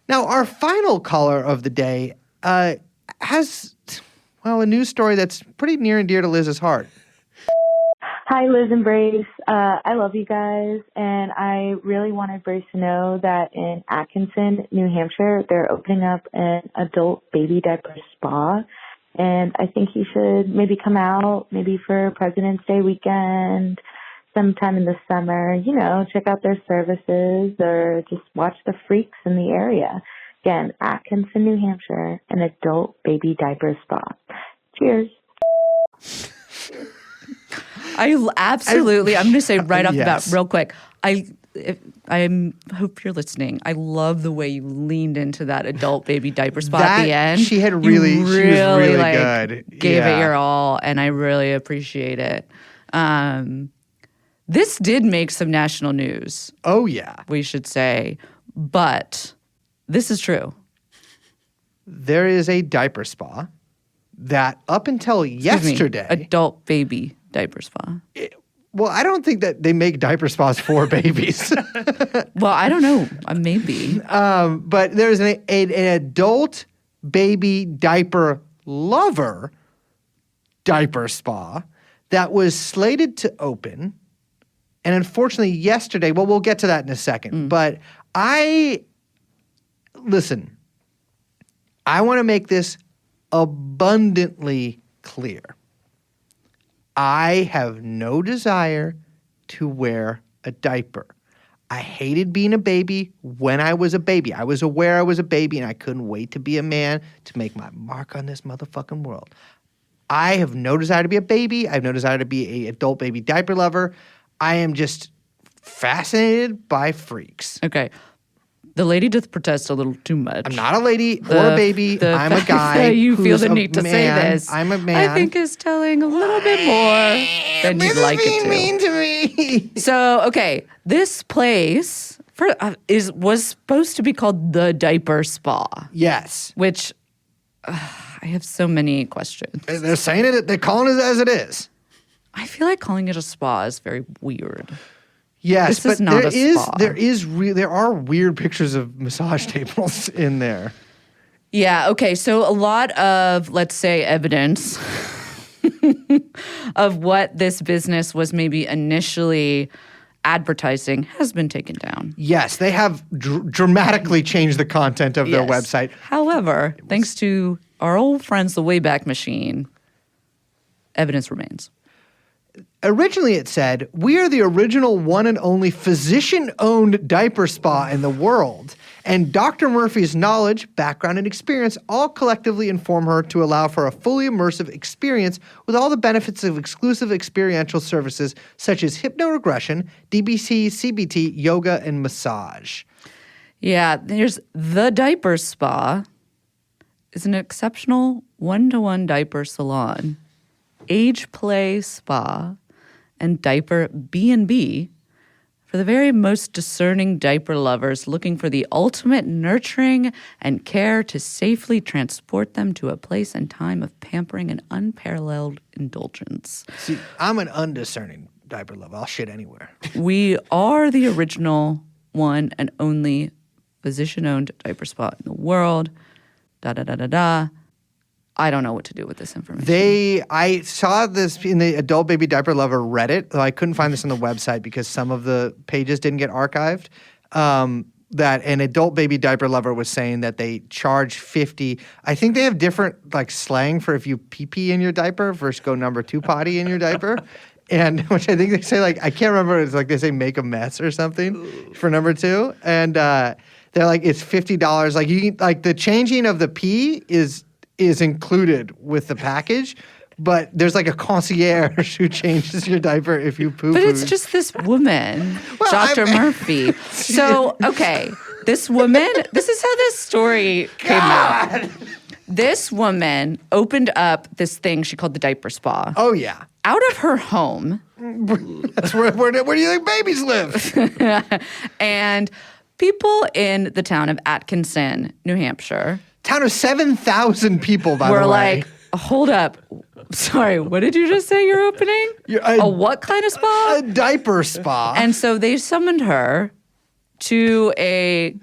Now, our final caller of the day has, a news story that's pretty near and dear to Liz's heart. Hi, Liz and Brace. I love you guys, and I really wanted Brace to know that in Atkinson, New Hampshire, they're opening up an adult baby diaper spa, and I think you should maybe come out, maybe for President's Day weekend, sometime in the summer, check out their services or just watch the freaks in the area. Again, Atkinson, New Hampshire, an adult baby diaper spa. Cheers. I'm going to say right off the bat, real quick, I hope you're listening. I love the way you leaned into that adult baby diaper spot at the end. She was really good. Gave it your all, and I really appreciate it. This did make some national news. Oh, yeah. We should say. But this is true. There is a diaper spa that up until yesterday. Adult baby diaper spa. Well, I don't think that they make diaper spas for babies. Well, I don't know. Maybe. But there's an adult baby diaper lover diaper spa that was slated to open. And unfortunately, yesterday, we'll get to that in a second. But I want to make this abundantly clear. I have no desire to wear a diaper. I hated being a baby when I was a baby. I was aware I was a baby and I couldn't wait to be a man to make my mark on this motherfucking world. I have no desire to be a baby. I have no desire to be an adult baby diaper lover. I am just fascinated by freaks. Okay. The lady does protest a little too much. I'm not a lady or a baby. I'm a guy. You feel the need to say this. I'm a man. I think is telling a little bit more than you'd like it to. Mean to me. So, okay, this place was supposed to be called the Diaper Spa. Yes. Which I have so many questions. They're saying it. They're calling it as it is. I feel like calling it a spa is very weird. Yes, this but is not there are weird pictures of massage tables in there. Yeah, okay. So a lot of, let's say, evidence of what this business was maybe initially advertising has been taken down. Yes, they have dramatically changed the content of their website. However, thanks to our old friends, the Wayback Machine, evidence remains. Originally, it said, "We are the original one and only physician-owned diaper spa in the world, and Dr. Murphy's knowledge, background, and experience all collectively inform her to allow for a fully immersive experience with all the benefits of exclusive experiential services such as hypnoregression, DBT, CBT, yoga, and massage." Yeah, there's the Diaper Spa is an exceptional one-to-one diaper salon, age play spa, and diaper B&B for the very most discerning diaper lovers looking for the ultimate nurturing and care to safely transport them to a place and time of pampering and unparalleled indulgence. See, I'm an undiscerning diaper lover. I'll shit anywhere. We are the original one and only physician-owned diaper spa in the world. Da-da-da-da-da. I don't know what to do with this information. I saw this in the Adult Baby Diaper Lover Reddit, though I couldn't find this on the website because some of the pages didn't get archived. That an Adult Baby Diaper Lover was saying that they charge $50. I think they have different slang for if you pee in your diaper versus go number 2 potty in your diaper. And which I think they say I can't remember, it's they say make a mess or something for number 2. And they're it's $50. You can, the changing of the pee is included with the package, but there's a concierge who changes your diaper if you poo. But it's just this woman, Dr. Murphy. So, okay, this woman, this is how this story came out. This woman opened up this thing she called the Diaper Spa. Oh, yeah. Out of her home. That's where do you think babies live? And people in the town of Atkinson, New Hampshire. Town of 7,000 people, by the way. We're like, hold up. Sorry, what did you just say you're opening? A what kind of spa? A diaper spa. And so they summoned her to a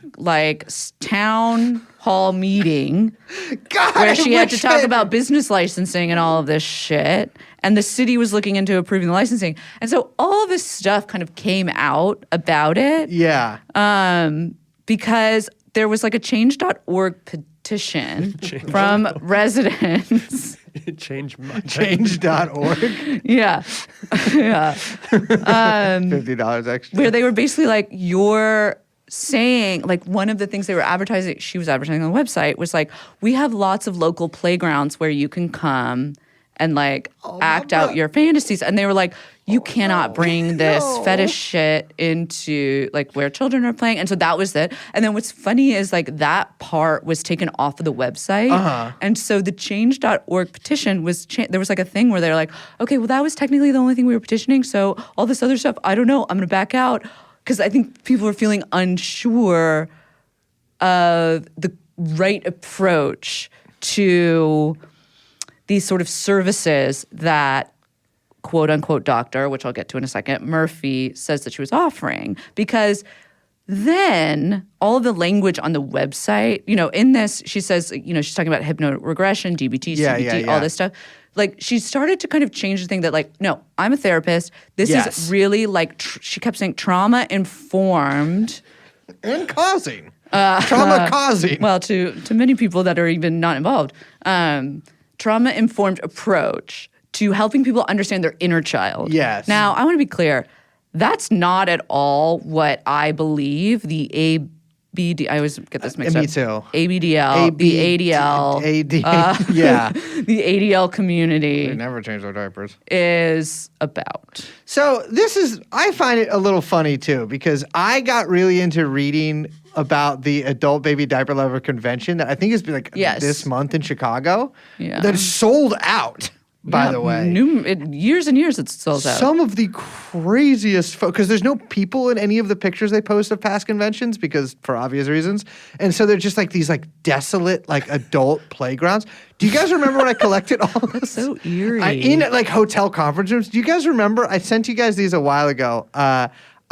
town hall meeting God, where she had to wish talk I- about business licensing and all of this shit. And the city was looking into approving the licensing. And so all of this stuff kind of came out about it. Yeah. Because there was like a change.org petition from residents. Change my Change.org. Yeah. Yeah. $50 extra. Where they were basically like, you're saying, like, one of the things they were advertising, she was advertising on the website, was like, we have lots of local playgrounds where you can come and like act out your fantasies. And they were like, you cannot bring this fetish shit into like where children are playing. And so that was it. And then what's funny is like that part was taken off of the website. And so the change.org petition was, there was like a thing where they're like, okay, well, that was technically the only thing we were petitioning. So all this other stuff, I don't know, I'm going to back out. Because I think people are feeling unsure of the right approach to these sort of services that quote unquote doctor, which I'll get to in a second, Murphy says that she was offering. Because then all of the language on the website, you know, in this, she says, you know, she's talking about hypnoregression, DBT, CBT, all this stuff. Like, she started to kind of change the thing that, like, no, I'm a therapist. This is really, like, she kept saying trauma-informed. And causing. Trauma causing. Well, to many people that are even not involved. Trauma-informed approach to helping people understand their inner child. Yes. Now, I want to be clear. That's not at all what I believe the I always get this mixed up. Me too. ABDL, the ADL. Yeah. The ADL community They never change their diapers. is about. So I find it a little funny too, because I got really into reading about the adult baby diaper lover convention that I think has been like this month in Chicago. Yeah. That is sold out, by the way. Years and years it's sold out. Some of the craziest because there's no people in any of the pictures they post of past conventions because for obvious reasons. And so they're just like these like desolate like adult playgrounds. Do you guys remember when I collected all this? So eerie. In like hotel conference rooms. Do you guys remember? I sent you guys these a while ago.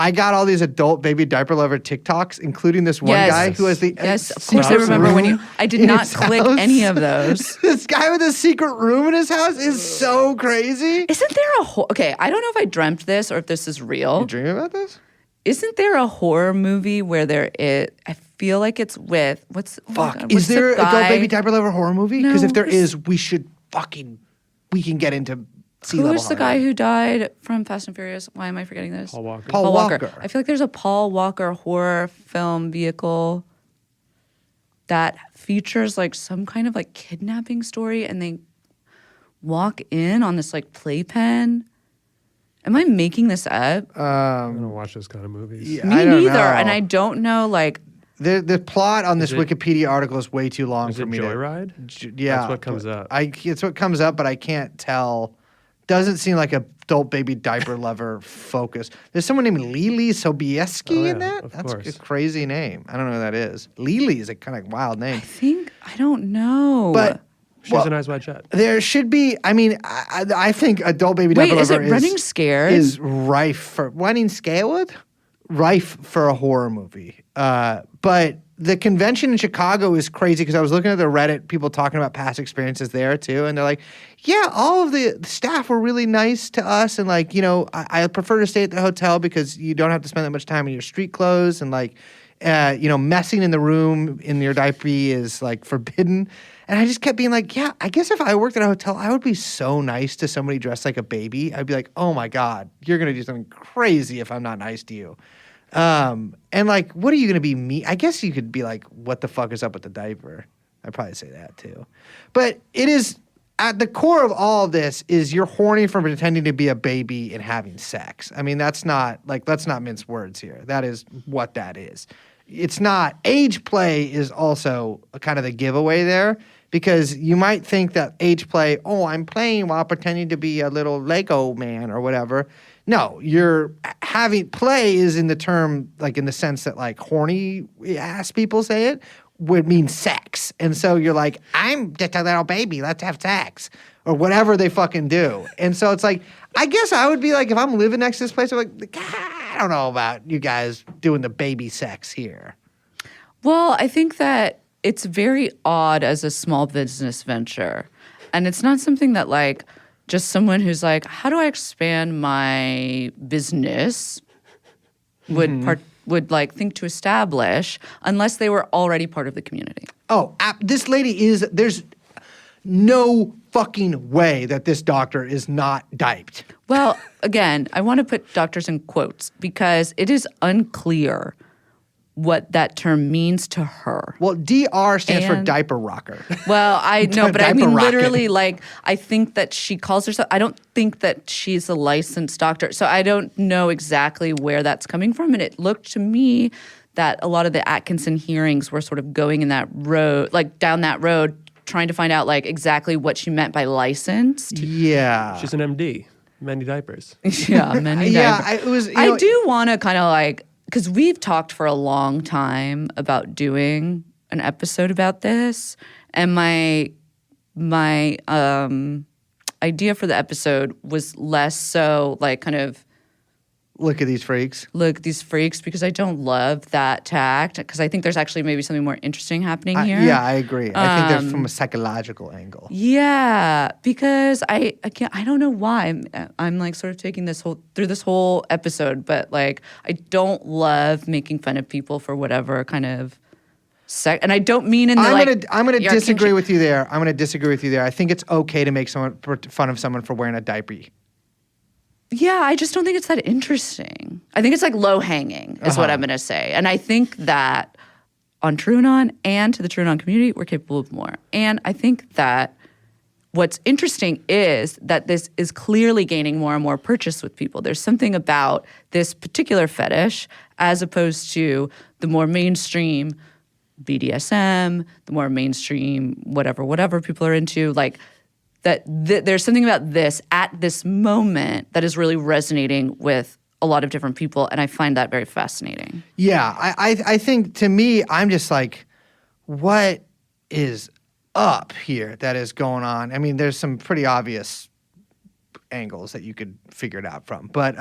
I got all these adult baby diaper lover TikToks, including this one guy who has the Yes, of course I remember when you. I did not click any of those. This guy with a secret room in his house is so crazy. Isn't there okay, I don't know if I dreamt this or if this is real. You dream about this? Isn't there a horror movie where there is? I feel like it's with Is there an adult baby diaper lover horror movie? Because if there No, is, we can get into sea level. Who is the guy who died from Fast and Furious? Why am I forgetting this? Paul Walker. Paul Walker. I feel like there's a Paul Walker horror film vehicle that features like some kind of like kidnapping story, and they walk in on this like playpen. Am I making this up? I don't watch those kind of movies. Yeah, Me I don't neither, know. and I don't know like. The plot on this Is it- Wikipedia article is way too long Is for it me Joyride? to. Yeah, That's what comes up. It's what comes up, but I can't tell. Doesn't seem like a adult baby diaper lover focus. There's someone named Lily Sobieski in that. of That's course. a crazy name. I don't know who that is. Lily is a kind of wild name. I don't know. But She's an Eyes Wide Shut. there should be. I mean, I think adult baby diaper wait, is lover it Running Scared? is rife for Running Scared, rife for a horror movie. But the convention in Chicago is crazy because I was looking at the Reddit, people talking about past experiences there too, and they're like, yeah, all of the staff were really nice to us, and like, you know, I prefer to stay at the hotel because you don't have to spend that much time in your street clothes, and like, you know, messing in the room in your diaper is like forbidden. And I just kept being like, yeah, I guess if I worked at a hotel, I would be so nice to somebody dressed like a baby. I'd be like, oh my God, you're going to do something crazy if I'm not nice to you. And like, what are you going to be me? I guess you could be like, what the fuck is up with the diaper? I'd probably say that too. But it is, at the core of all of this is you're horny for pretending to be a baby and having sex. I mean, that's not, like, let's not mince words here. That is what that is. It's not, age play is also kind of the giveaway there. Because you might think that age play, oh, I'm playing while pretending to be a little Lego man or whatever. No, you're having play is in the term, like in the sense that like horny ass people say it, would mean sex. And so you're like, I'm just a little baby, let's have sex. Or whatever they fucking do. And so it's like, I guess I would be like, if I'm living next to this place, I'm like, I don't know about you guys doing the baby sex here. Well, I think that it's very odd as a small business venture. And it's not something that like just someone who's like, how do I expand my business would like think to establish unless they were already part of the community. Oh, this lady there's no fucking way that this doctor is not diped. Well, again, I want to put doctors in quotes because it is unclear what that term means to her. Well, DR stands for And- diaper rocker. Well, I know, but I Diaper mean, rocket. literally, like, I think that she calls herself, I don't think that she's a licensed doctor. So I don't know exactly where that's coming from. And it looked to me that a lot of the Atkinson hearings were sort of going in that road, like down that road, trying to find out, like, exactly what she meant by licensed. Yeah. She's an MD, many diapers. Yeah, many Yeah, diapers. it was. I do want to kind of like, because we've talked for a long time about doing an episode about this, and my idea for the episode was less so like kind of Look at these freaks. look these freaks because I don't love that tact because I think there's actually maybe something more interesting happening here. Yeah, I agree. I think they're from a psychological angle. Yeah, because I don't know why I'm like sort of taking this whole episode, but like I don't love making fun of people for whatever kind of and I don't mean in the I'm gonna you're disagree kinship- with you there. I'm gonna disagree with you there. I think it's okay to make fun of someone for wearing a diaper. Yeah, I just don't think it's that interesting. I think it's like low hanging is what I'm gonna say, and I think that on TrueAnon and to the TrueAnon community, we're capable of more. And I think that what's interesting is that this is clearly gaining more and more purchase with people. There's something about this particular fetish as opposed to the more mainstream BDSM, the more mainstream whatever people are into, like that there's something about this at this moment that is really resonating with a lot of different people, and I find that very fascinating. Yeah, I think to me, I'm just like, what is up here that is going on? I mean, there's some pretty obvious angles that you could figure it out from, but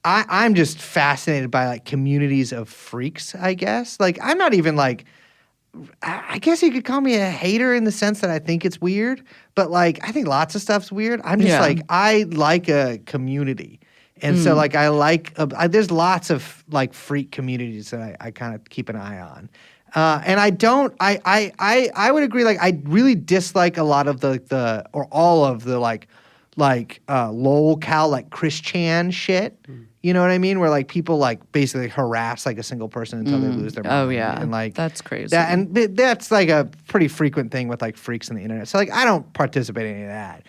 I'm just fascinated by like communities of freaks, I guess. Like, I'm not even like, I guess you could call me a hater in the sense that I think it's weird, but like, I think lots of stuff's weird. I'm just like, I like a community. And so like, I like, there's lots of like freak communities that I kind of keep an eye on. And I would agree. Like, I really dislike a lot of or all of the like lol-cal, like Chris Chan shit. You know what I mean? Where like people like basically harass like a single person until they lose their mind. Oh yeah, and like that's crazy. That's like a pretty frequent thing with like freaks on the internet. So like I don't participate in any of that.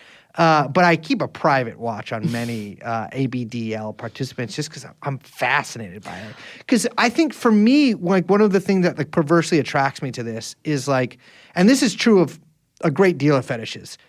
But I keep a private watch on many ABDL participants just because I'm fascinated by it. Because I think for me, like one of the things that like perversely attracts me to this is like, and this is true of a great deal of fetishes.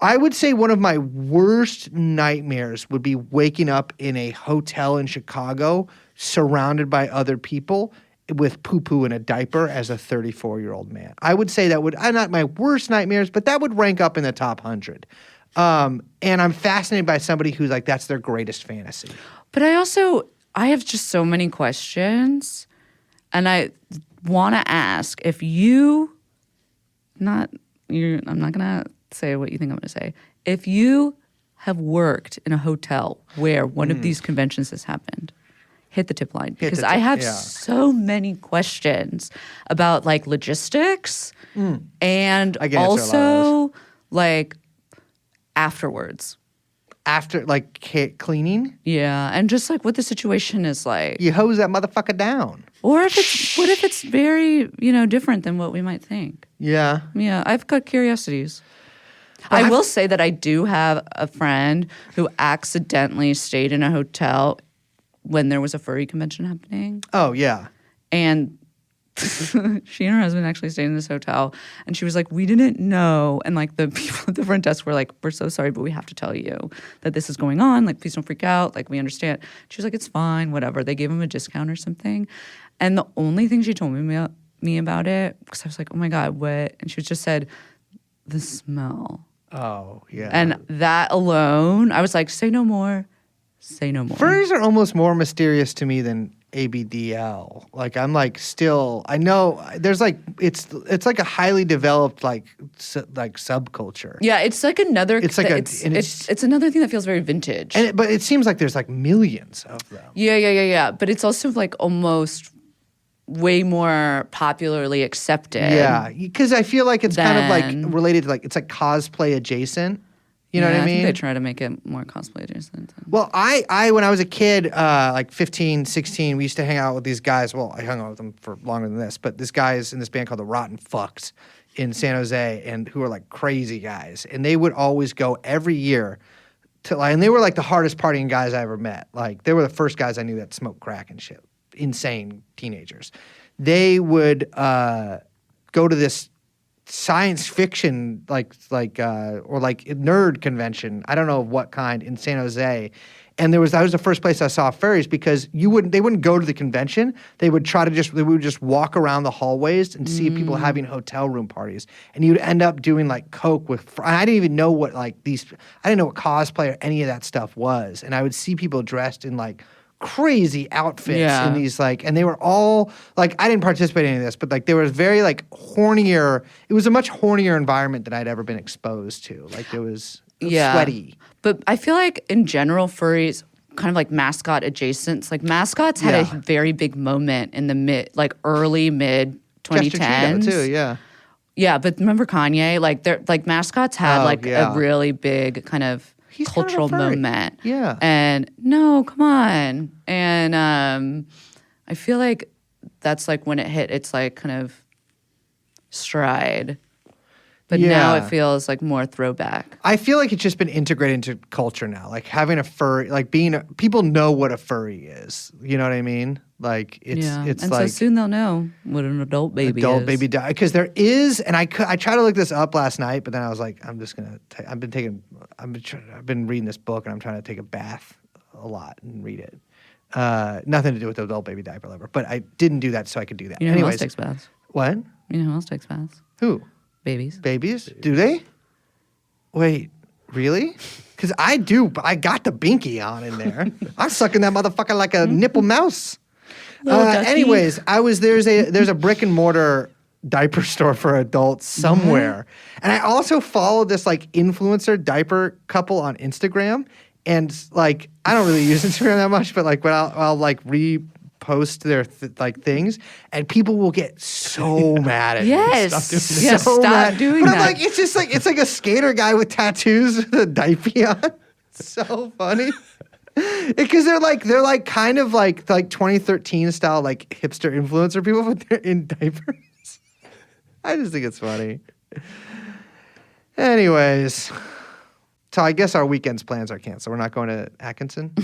I would say one of my worst nightmares would be waking up in a hotel in Chicago surrounded by other people with poo-poo in a diaper as a 34-year-old man. I would say that would, not my worst nightmares, but that would rank up in the top 100. And I'm fascinated by somebody who's like, that's their greatest fantasy. But I have just so many questions, and I want to ask if I'm not gonna say what you think I'm gonna say. If you have worked in a hotel where one of these conventions has happened, hit the tip line because I have so many questions about like logistics and I can answer a lot of also like afterwards. After like cleaning, Yeah, and just like what the situation is like. you hose that motherfucker down. Or what if it's very, different than what we might think? Yeah. Yeah, I've got curiosities. I will say that I do have a friend who accidentally stayed in a hotel when there was a furry convention happening. Oh yeah. And she and her husband actually stayed in this hotel. And she was like, we didn't know. And like the people at the front desk were like, we're so sorry, but we have to tell you that this is going on. Like, please don't freak out. Like, we understand. She was like, it's fine, whatever. They gave him a discount or something. And the only thing she told me about it, because I was like, oh my God, what? And she just said, the smell. Oh yeah. And that alone, I was like, say no more. Say no more. Furries are almost more mysterious to me than ABDL. Like I'm like still I know there's like it's like a highly developed like subculture. Yeah, it's like another. It's like it's another thing that feels very vintage. But it seems like there's like millions of them. Yeah. But it's also like almost way more popularly accepted. Yeah, because I feel like it's kind of Then- like related to like it's like cosplay adjacent. You know what I mean? think they try to make it more cosplay adjacent. Well, I when I was a kid, like 15, 16, we used to hang out with these guys. Well, I hung out with them for longer than this, but this guy's in this band called the Rotten Fucks in San Jose, and who are like crazy guys. And they would always go every year to like, and they were like the hardest partying guys I ever met. Like they were the first guys I knew that smoked crack and shit. Insane teenagers. They would go to this science fiction or like nerd convention, I don't know of what kind, in San Jose. And that was the first place I saw furries, because they wouldn't go to the convention. They would just walk around the hallways and see people having hotel room parties. And you'd end up doing like coke with I didn't even know what I didn't know what cosplay or any of that stuff was. And I would see people dressed in like crazy outfits in these and they were all like, I didn't participate in any of this, but like they were very like hornier. It was a much hornier environment than I'd ever been exposed to. Like it was sweaty. But I feel like in general, furries kind of like mascot adjacent. Like mascots had a very big moment in the early mid 2010s too. Yeah. Yeah, but remember Kanye? Like mascots had a really big kind of He's kind of cultural a furry. moment. Yeah. And no, come on. And I feel like that's like when it hit its like kind of stride. But now it feels like more throwback. I feel like it's just been integrated into culture now. Like having a furry, like people know what a furry is. You know what I mean? Like it's and like so soon they'll know what an adult baby is. Because there is, and I tried to look this up last night, but then I was like, I've been reading this book, and I'm trying to take a bath a lot and read it. Nothing to do with the adult baby diaper lover, but I didn't do that so I could do that. You know Anyways, who else takes baths? what? You know who else takes baths? Who? Babies. Babies? Do they? Wait, really? Because I do. I got the binky on in there. I'm sucking that motherfucker like a nipple mouse. Anyways, there's a brick and mortar diaper store for adults somewhere, and I also follow this like influencer diaper couple on Instagram, and like I don't really use Instagram that much, but like when I'll like repost their things, and people will get so mad at me. Stop doing but that. I'm like, it's just like it's like a skater guy with tattoos with a diaper on. It's so funny. Because they're like kind of like 2013 style like hipster influencer people, but they're in diapers. I just think it's funny. Anyways, so I guess our weekend's plans are canceled. We're not going to Atkinson.